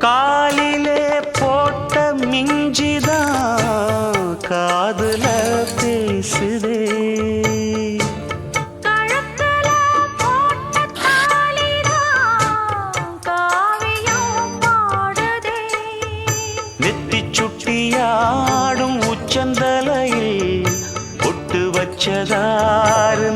காலிலே போட்ட மிஞ்சிதான் காதுல பேசுதே. கழுத்துல போட்ட தாலிதான் காவியம் பாடுதே. நெத்தி சுட்டியாடும் உச்சந்தலையில் பொட்டு வச்சதாரு